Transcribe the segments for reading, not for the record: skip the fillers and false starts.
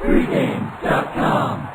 Pregame.com.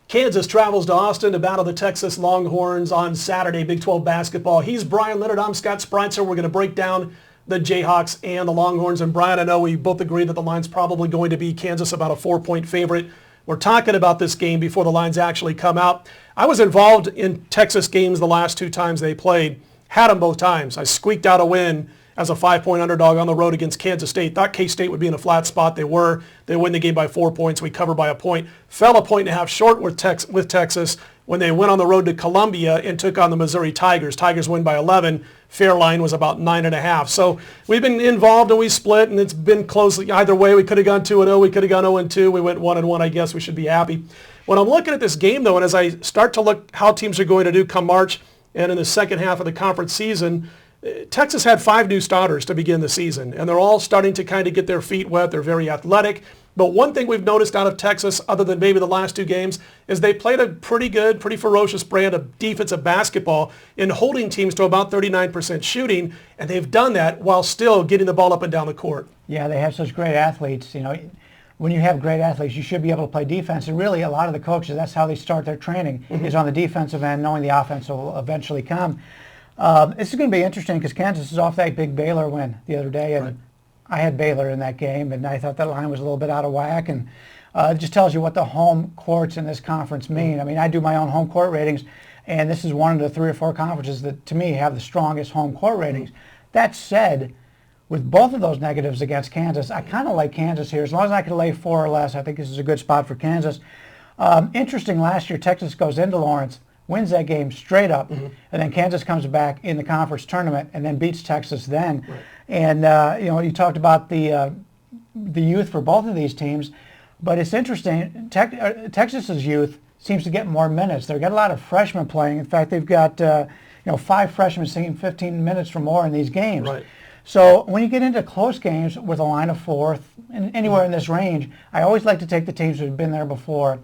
Kansas travels to Austin to battle the Texas Longhorns on Saturday, Big 12 basketball. He's Brian Leonard. I'm Scott Spreitzer. We're going to break down the Jayhawks and the Longhorns. And Brian, I know we both agree that the line's probably going to be Kansas about a 4-point favorite. We're talking about this game before the lines actually come out. I was involved in Texas games the last 2 times they played. Had them both times. I squeaked out a win as a 5-point underdog on the road against Kansas State. Thought K-State would be in a flat spot. They were. They win the game by 4 points. We cover by a point. Fell a point and a half short with Texas when they went on the road to Columbia and took on the Missouri Tigers. Tigers win by 11. Fair line was about 9.5. So we've been involved and we split, and it's been close either way. We could have gone 2-0. We could have gone 0-2. We went 1-1. I guess we should be happy. When I'm looking at this game, though, and as I start to look how teams are going to do come March and in the second half of the conference season, Texas had 5 new starters to begin the season, and they're all starting to kind of get their feet wet. They're very athletic. But one thing we've noticed out of Texas, other than maybe the last 2 games, is they played a pretty good, pretty ferocious brand of defensive basketball in holding teams to about 39% shooting, and they've done that while still getting the ball up and down the court. Yeah, they have such great athletes. You know, when you have great athletes, you should be able to play defense. And really, a lot of the coaches, that's how they start their training, is on the defensive end, knowing the offense will eventually come. This is going to be interesting because Kansas is off that big Baylor win the other day, and I had Baylor in that game, and I thought that line was a little bit out of whack, and it just tells you what the home courts in this conference mean. I mean, I do my own home court ratings, and this is one of the 3 or 4 conferences that, to me, have the strongest home court ratings. That said, with both of those negatives against Kansas, I kind of like Kansas here. As long as I can lay 4 or less, I think this is a good spot for Kansas. Interesting, last year, Texas goes into Lawrence, wins that game straight up, and then Kansas comes back in the conference tournament and then beats Texas then. Right. And, you know, you talked about the youth for both of these teams, but it's interesting. Texas's youth seems to get more minutes. They've got a lot of freshmen playing. In fact, they've got, 5 freshmen seeing 15 minutes or more in these games. Right. So when you get into close games with a line of 4, and anywhere in this range, I always like to take the teams that have been there before.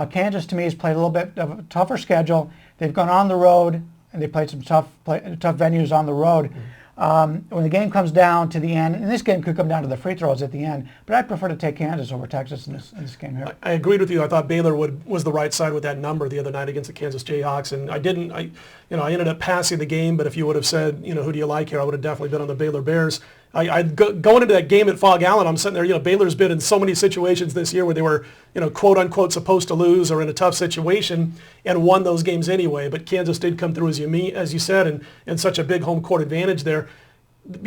Kansas, to me, has played a little bit of a tougher schedule. They've gone on the road, and they played some tough venues on the road. When the game comes down to the end, and this game could come down to the free throws at the end, but I prefer to take Kansas over Texas in this game here. I agreed with you. I thought Baylor was the right side with that number the other night against the Kansas Jayhawks, and I ended up passing the game, but if you would have said, who do you like here, I would have definitely been on the Baylor Bears. Going into that game at Fog Allen, I'm sitting there, Baylor's been in so many situations this year where they were, quote unquote supposed to lose or in a tough situation and won those games anyway. But Kansas did come through, as you said, and such a big home court advantage there.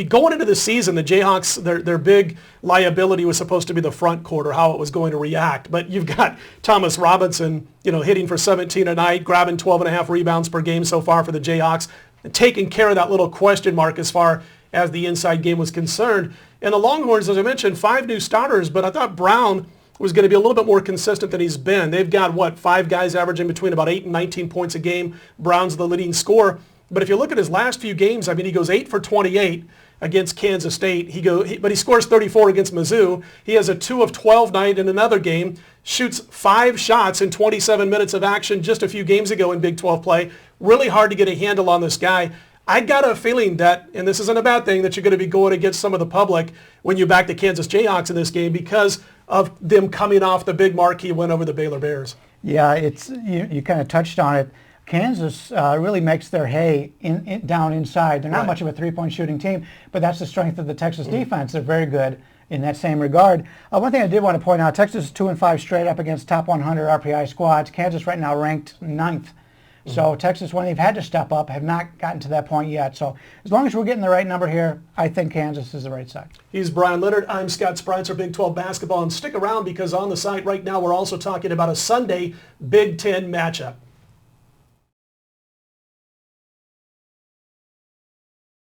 Going into the season, the Jayhawks, their big liability was supposed to be the front court or how it was going to react. But you've got Thomas Robinson, hitting for 17 a night, grabbing 12.5 rebounds per game so far for the Jayhawks, and taking care of that little question mark as far as the inside game was concerned. And the Longhorns, as I mentioned, 5 new starters, but I thought Brown was going to be a little bit more consistent than he's been. They've got, 5 guys averaging between about 8 and 19 points a game. Brown's the leading scorer. But if you look at his last few games, he goes 8 for 28 against Kansas State. But he scores 34 against Mizzou. He has a 2 of 12 night in another game, shoots 5 shots in 27 minutes of action just a few games ago in Big 12 play. Really hard to get a handle on this guy. I got a feeling that, and this isn't a bad thing, that you're going to be going against some of the public when you back the Kansas Jayhawks in this game because of them coming off the big marquee win over the Baylor Bears. Yeah, you kind of touched on it. Kansas really makes their hay down inside. They're not much of a three-point shooting team, but that's the strength of the Texas defense. They're very good in that same regard. One thing I did want to point out, Texas is 2-5 straight up against top 100 RPI squads. Kansas right now ranked 9th. So Texas, when they've had to step up, have not gotten to that point yet. So as long as we're getting the right number here, I think Kansas is the right side. He's Brian Leonard. I'm Scott Spreitzer, Big 12 basketball. And stick around because on the site right now we're also talking about a Sunday Big 10 matchup.